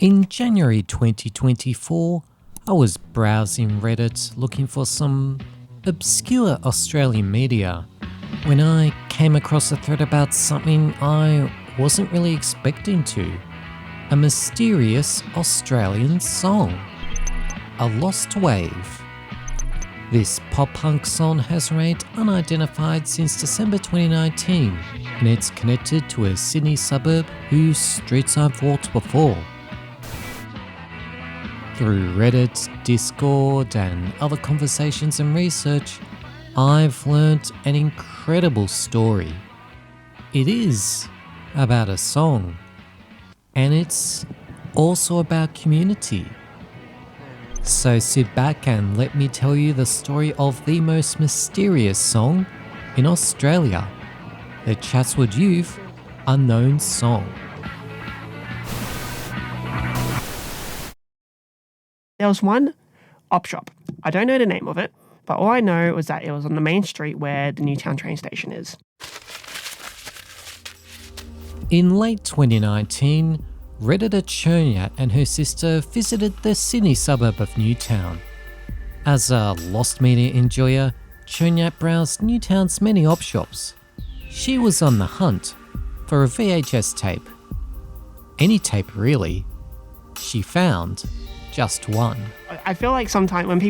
In January 2024, I was browsing Reddit looking for some obscure Australian media when I came across a thread about something I wasn't really expecting to. A mysterious Australian song. A Lostwave. This pop-punk song has remained unidentified since December 2019, and it's connected to a Sydney suburb whose streets I've walked before. Through Reddit, Discord, and other conversations and research, I've learnt an incredible story. It is about a song, and it's also about community. So sit back and let me tell you the story of the most mysterious song in Australia, the Chatswood Youth Unknown Song. There was one op shop. I don't know the name of it, but all I know was that it was on the main street where the Newtown train station is. In late 2019, Redditor Chernat and her sister visited the Sydney suburb of Newtown. As a lost media enjoyer, Chernat browsed Newtown's many op shops. She was on the hunt for a VHS tape. Any tape really. She found just one. I feel like sometimes when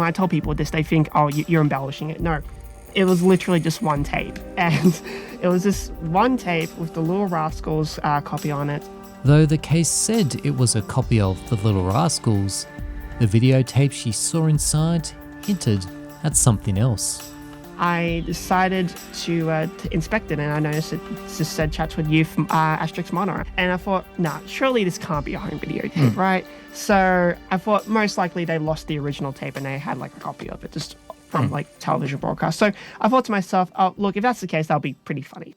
I tell people this, they think, oh, you're embellishing it. No, it was literally just one tape. And it was this one tape with the Little Rascals copy on it. Though the case said it was a copy of the Little Rascals, the videotape she saw inside hinted at something else. I decided to inspect it, and I noticed it just said Chatswood Youth asterisk mono. And I thought, nah, surely this can't be a home videotape, right? So I thought most likely they lost the original tape and they had like a copy of it just from like television broadcast. So I thought to myself, oh, look, if that's the case, that'll be pretty funny.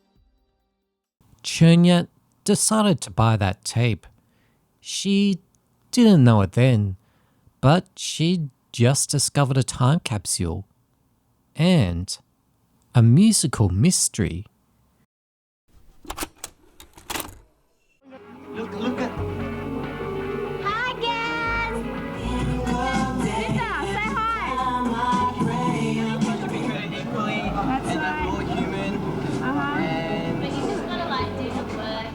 Chernat decided to buy that tape. She didn't know it then, but she just discovered a time capsule and a musical mystery. Look at. Hi, guys! Sit down, say hi. That's right. More human. But you just gotta like do the work,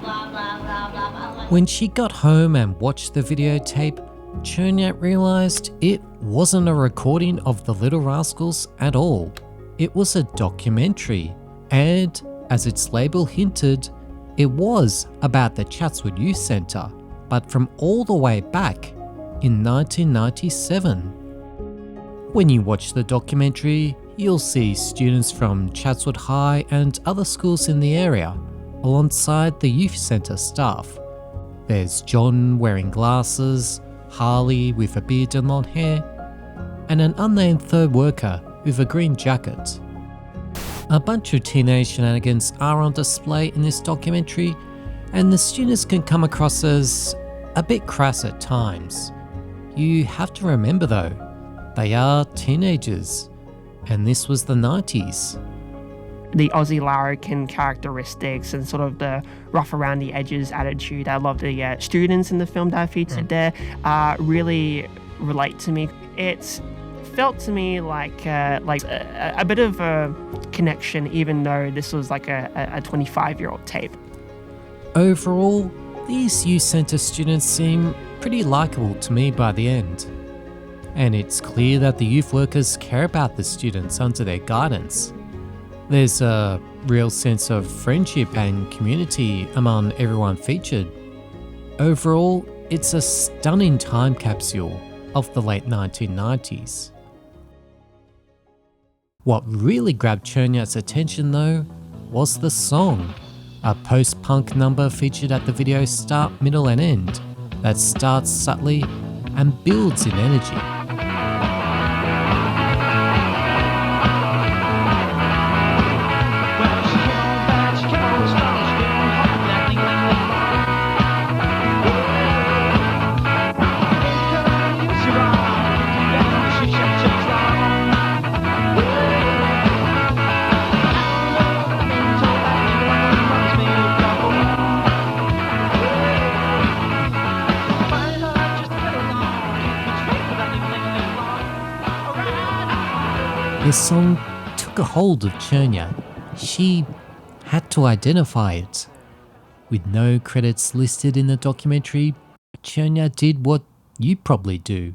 blah, blah, blah, blah, blah. When she got home and watched the videotape, Chernat realised it wasn't a recording of the Little Rascals at all. It was a documentary, and as its label hinted, it was about the Chatswood Youth Centre, but from all the way back in 1997. When you watch the documentary, you'll see students from Chatswood High and other schools in the area, alongside the youth centre staff. There's John wearing glasses, Harley with a beard and long hair, and an unnamed third worker with a green jacket. A bunch of teenage shenanigans are on display in this documentary, and the students can come across as a bit crass at times. You have to remember though, they are teenagers, and this was the 90s. The Aussie larrikin characteristics and sort of the rough around the edges attitude. I love the students in the film that I featured there really relate to me. It felt to me like a bit of a connection, even though this was like a 25-year-old tape. Overall, these youth centre students seem pretty likeable to me by the end. And it's clear that the youth workers care about the students under their guidance. There's a real sense of friendship and community among everyone featured. Overall, it's a stunning time capsule of the late 1990s. What really grabbed Chernat's attention though was the song, a post-punk number featured at the video's start, middle and end that starts subtly and builds in energy. The song took a hold of Chernia. She had to identify it. With no credits listed in the documentary, Chernia did what you probably do.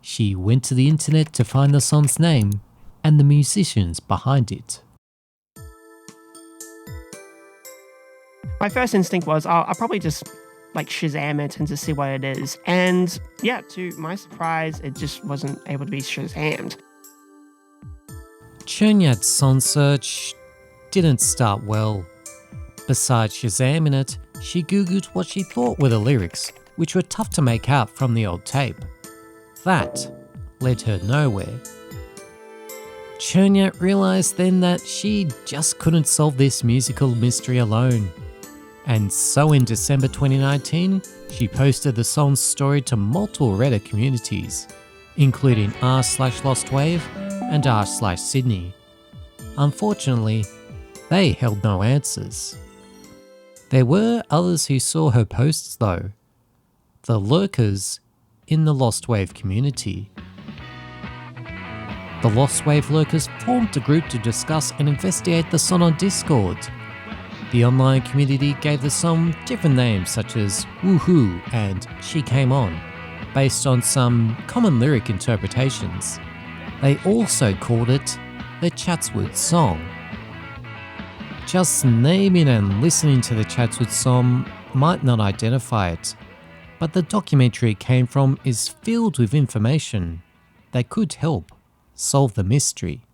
She went to the internet to find the song's name and the musicians behind it. My first instinct was I'll probably just like Shazam it and to see what it is. And yeah, to my surprise, it just wasn't able to be Shazammed. Chernia's song search didn't start well. Besides Shazamming it, she googled what she thought were the lyrics, which were tough to make out from the old tape. That led her nowhere. Chernia realised then that she just couldn't solve this musical mystery alone. And so in December 2019, she posted the song's story to multiple Reddit communities, including r/Lostwave and r/Sydney. Unfortunately, they held no answers. There were others who saw her posts though, the lurkers in the Lostwave community. The Lostwave lurkers formed a group to discuss and investigate the song on Discord. The online community gave the song different names such as Woohoo and She Came On, based on some common lyric interpretations. They also called it the Chatswood song. Just naming and listening to the Chatswood song might not identify it, but the documentary it came from is filled with information that could help solve the mystery.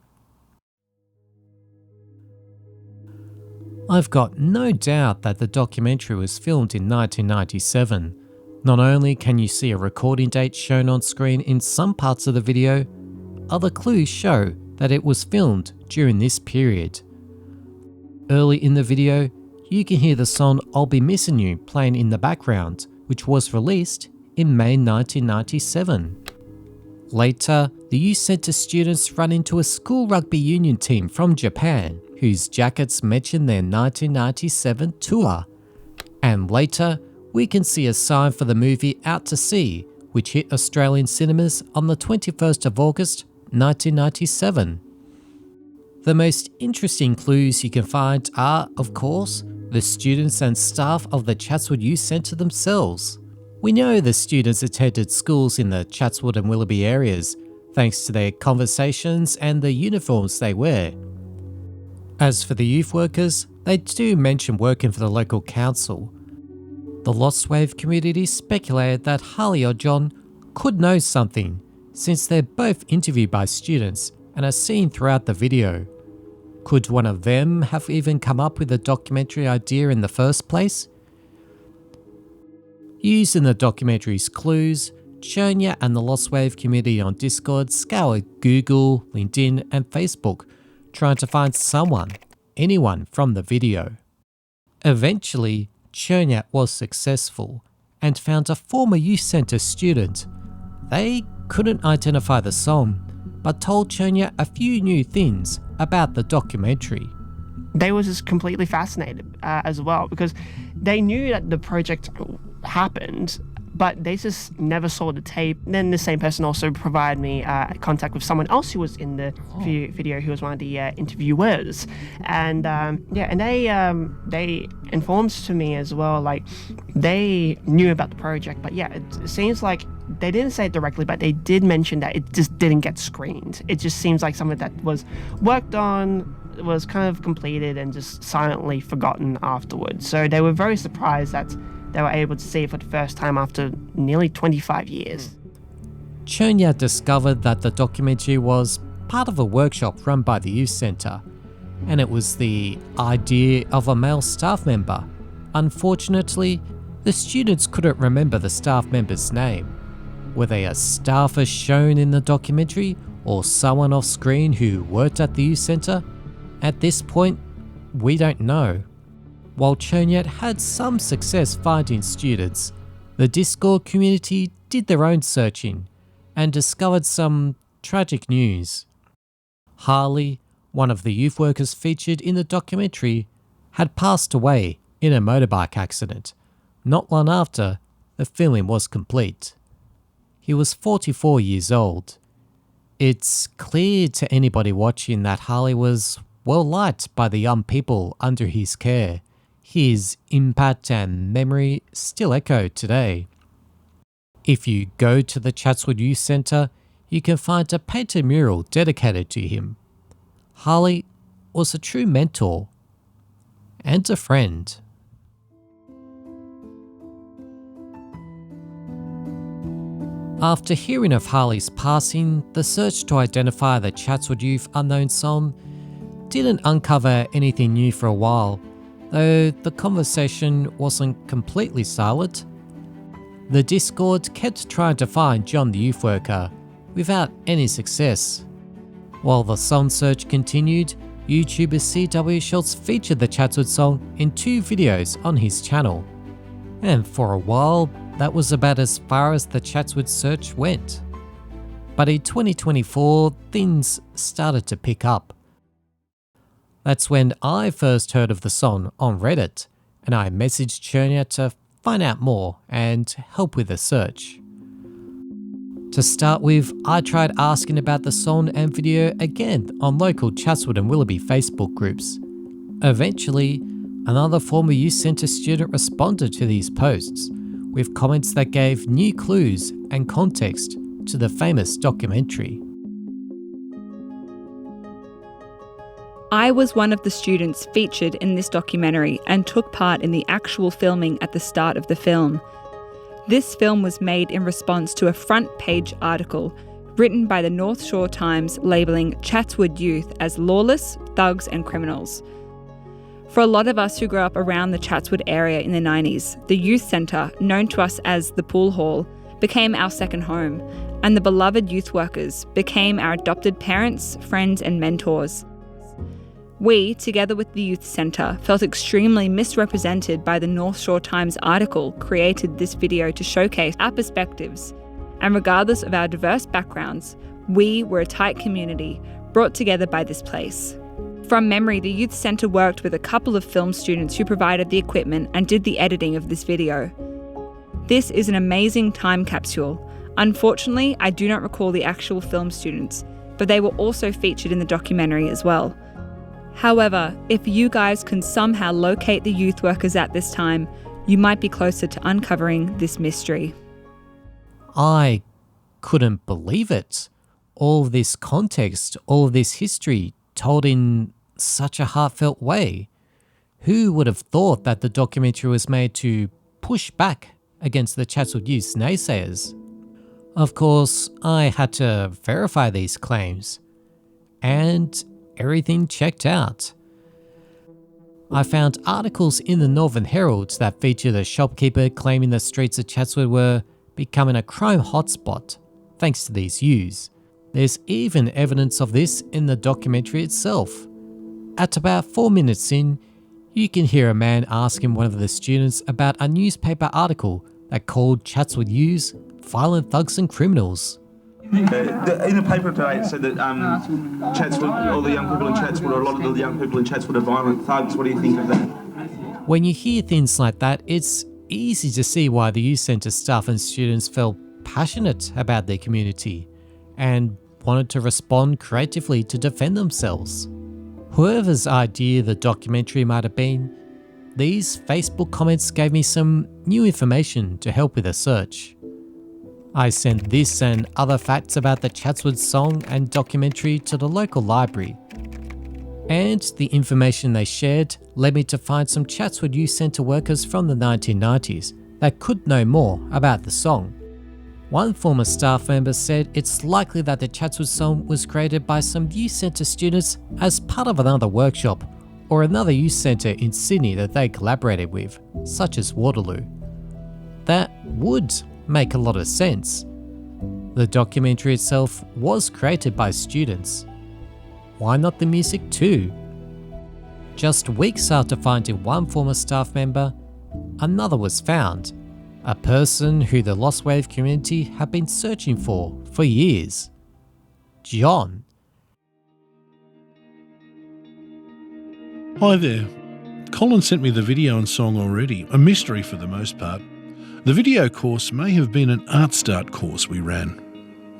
I've got no doubt that the documentary was filmed in 1997. Not only can you see a recording date shown on screen in some parts of the video, other clues show that it was filmed during this period. Early in the video, you can hear the song I'll Be Missing You playing in the background, which was released in May 1997. Later, the youth centre students run into a school rugby union team from Japan, whose jackets mention their 1997 tour. And later, we can see a sign for the movie Out to Sea, which hit Australian cinemas on the 21st of August 1997. The most interesting clues you can find are, of course, the students and staff of the Chatswood Youth Centre themselves. We know the students attended schools in the Chatswood and Willoughby areas, thanks to their conversations and the uniforms they wear. As for the youth workers, they do mention working for the local council. The Lostwave community speculated that Harley or John could know something, since they're both interviewed by students and are seen throughout the video. Could one of them have even come up with the documentary idea in the first place? Using the documentary's clues, Chernia and the Lostwave community on Discord scoured Google, LinkedIn and Facebook, trying to find anyone from the video. Eventually, Chernia was successful and found a former youth centre student. They couldn't identify the song, but told Chernia a few new things about the documentary. They were just completely fascinated as well, because they knew that the project happened, but they just never saw the tape. Then the same person also provided me contact with someone else who was in the video, who was one of the interviewers, and they informed to me as well, like they knew about the project, but yeah, it seems like they didn't say it directly, but they did mention that it just didn't get screened. It just seems like something that was worked on, was kind of completed and just silently forgotten afterwards. So they were very surprised that they were able to see it for the first time after nearly 25 years. Chernia discovered that the documentary was part of a workshop run by the youth centre, and it was the idea of a male staff member. Unfortunately, the students couldn't remember the staff member's name. Were they a staffer shown in the documentary or someone off screen who worked at the youth centre? At this point, we don't know. While Chernia had some success finding students, the Discord community did their own searching and discovered some tragic news. Harley, one of the youth workers featured in the documentary, had passed away in a motorbike accident, not long after the filming was complete. He was 44 years old. It's clear to anybody watching that Harley was well liked by the young people under his care. His impact and memory still echo today. If you go to the Chatswood Youth Centre, you can find a painted mural dedicated to him. Harley was a true mentor and a friend. After hearing of Harley's passing, the search to identify the Chatswood Youth unknown song didn't uncover anything new for a while, though the conversation wasn't completely silent. The Discord kept trying to find John the youth worker, without any success. While the song search continued, YouTuber CW Schultz featured the Chatswood song in 2 videos on his channel. And for a while, that was about as far as the Chatswood search went. But in 2024, things started to pick up. That's when I first heard of the song on Reddit, and I messaged Chernia to find out more and help with the search. To start with, I tried asking about the song and video again on local Chatswood and Willoughby Facebook groups. Eventually, another former youth centre student responded to these posts with comments that gave new clues and context to the famous documentary. I was one of the students featured in this documentary and took part in the actual filming at the start of the film. This film was made in response to a front page article written by the North Shore Times labelling Chatswood youth as lawless, thugs and criminals. For a lot of us who grew up around the Chatswood area in the 90s, the youth centre, known to us as the Pool Hall, became our second home, and the beloved youth workers became our adopted parents, friends and mentors. We, together with the Youth Centre, felt extremely misrepresented by the North Shore Times article created this video to showcase our perspectives. And regardless of our diverse backgrounds, we were a tight community brought together by this place. From memory, the Youth Centre worked with a couple of film students who provided the equipment and did the editing of this video. This is an amazing time capsule. Unfortunately, I do not recall the actual film students, but they were also featured in the documentary as well. However, if you guys can somehow locate the youth workers at this time, you might be closer to uncovering this mystery. I couldn't believe it. All of this context, all of this history told in such a heartfelt way. Who would have thought that the documentary was made to push back against the Chatswood Youth's naysayers? Of course, I had to verify these claims, and everything checked out. I found articles in the Northern Herald that featured a shopkeeper claiming the streets of Chatswood were becoming a crime hotspot thanks to these youths. There's even evidence of this in the documentary itself. At about 4 minutes in, you can hear a man asking one of the students about a newspaper article that called Chatswood youths violent thugs and criminals. In the paper today it said that Chatswood, all the young people in Chatswood, or a lot of the young people in Chatswood are violent thugs. What do you think of that? When you hear things like that, it's easy to see why the youth centre staff and students felt passionate about their community and wanted to respond creatively to defend themselves. Whoever's idea the documentary might have been, these Facebook comments gave me some new information to help with the search. I sent this and other facts about the Chatswood song and documentary to the local library, and the information they shared led me to find some Chatswood Youth Centre workers from the 1990s that could know more about the song. One former staff member said it's likely that the Chatswood song was created by some youth centre students as part of another workshop or another youth centre in Sydney that they collaborated with, such as Waterloo. That would make a lot of sense. The documentary itself was created by students. Why not the music too? Just weeks after finding one former staff member, another was found. A person who the Lostwave community had been searching for years. John. Hi there. Colin sent me the video and song already, a mystery for the most part. The video course may have been an art start course we ran.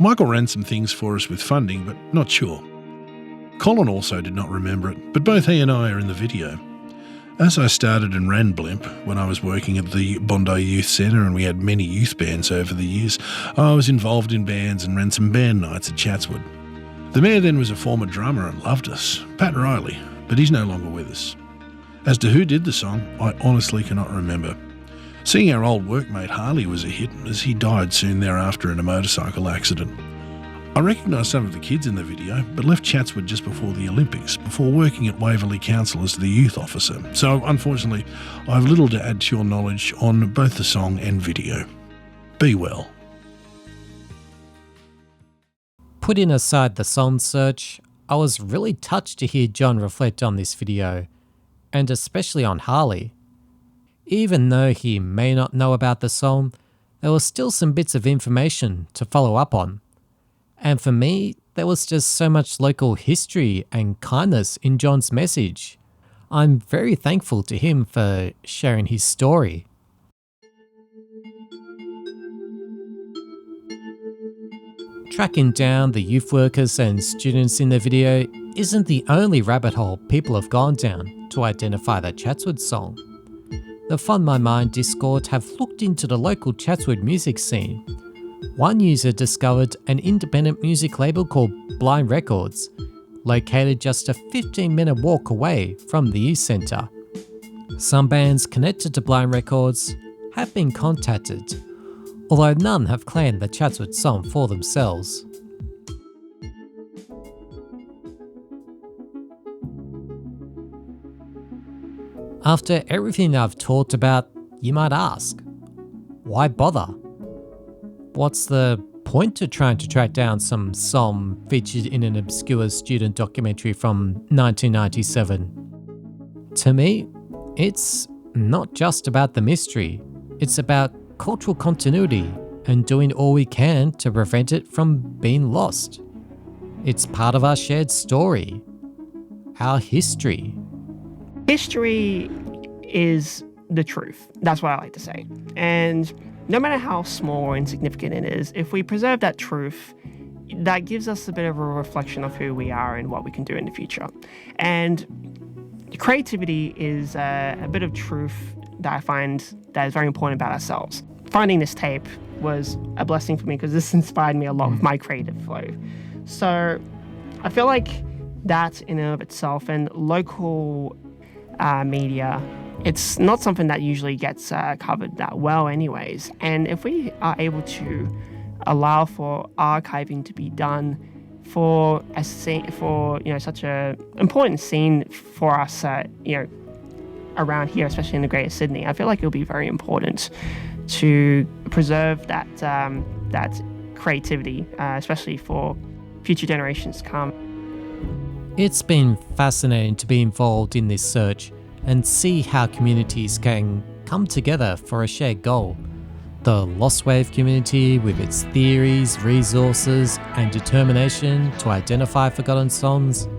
Michael ran some things for us with funding, but not sure. Colin also did not remember it, but both he and I are in the video. As I started and ran Blimp when I was working at the Bondi Youth Centre, and we had many youth bands over the years, I was involved in bands and ran some band nights at Chatswood. The mayor then was a former drummer and loved us, Pat Riley, but he's no longer with us. As to who did the song, I honestly cannot remember. Seeing our old workmate Harley was a hit, as he died soon thereafter in a motorcycle accident. I recognised some of the kids in the video, but left Chatswood just before the Olympics, before working at Willoughby Council as the youth officer. So unfortunately, I have little to add to your knowledge on both the song and video. Be well. Putting aside the song search, I was really touched to hear John reflect on this video, and especially on Harley. Even though he may not know about the song, there was still some bits of information to follow up on. And for me, there was just so much local history and kindness in John's message. I'm very thankful to him for sharing his story. Tracking down the youth workers and students in the video isn't the only rabbit hole people have gone down to identify the Chatswood song. The Fund My Mind Discord have looked into the local Chatswood music scene. One user discovered an independent music label called Blind Records, located just a 15-minute walk away from the youth centre. Some bands connected to Blind Records have been contacted, although none have claimed the Chatswood song for themselves. After everything I've talked about, you might ask, why bother? What's the point to trying to track down some song featured in an obscure student documentary from 1997? To me, it's not just about the mystery, it's about cultural continuity and doing all we can to prevent it from being lost. It's part of our shared story, our history. History is the truth. That's what I like to say. And no matter how small or insignificant it is, if we preserve that truth, that gives us a bit of a reflection of who we are and what we can do in the future. And creativity is a bit of truth that I find that is very important about ourselves. Finding this tape was a blessing for me because this inspired me a lot with my creative flow. So I feel like that in and of itself, and local media, it's not something that usually gets covered that well anyways. And if we are able to allow for archiving to be done for a scene, for such a important scene for us around here, especially in the Greater Sydney, I feel like it'll be very important to preserve that that creativity, especially for future generations to come. It's been fascinating to be involved in this search and see how communities can come together for a shared goal. The Lostwave community with its theories, resources and determination to identify forgotten songs,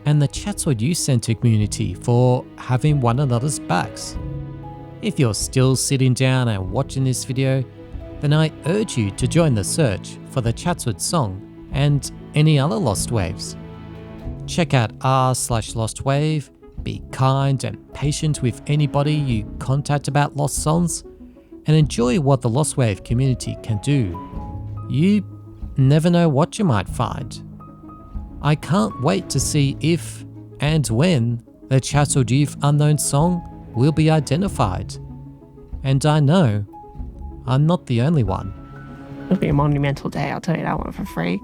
and the Chatswood Youth Centre community for having one another's backs. If you're still sitting down and watching this video, then I urge you to join the search for the Chatswood song and any other lost waves. Check out r/lostwave, be kind and patient with anybody you contact about lost songs, and enjoy what the Lostwave community can do. You never know what you might find. I can't wait to see if and when the Chatswood Youth Unknown song will be identified. And I know I'm not the only one. It'll be a monumental day, I'll tell you that one for free.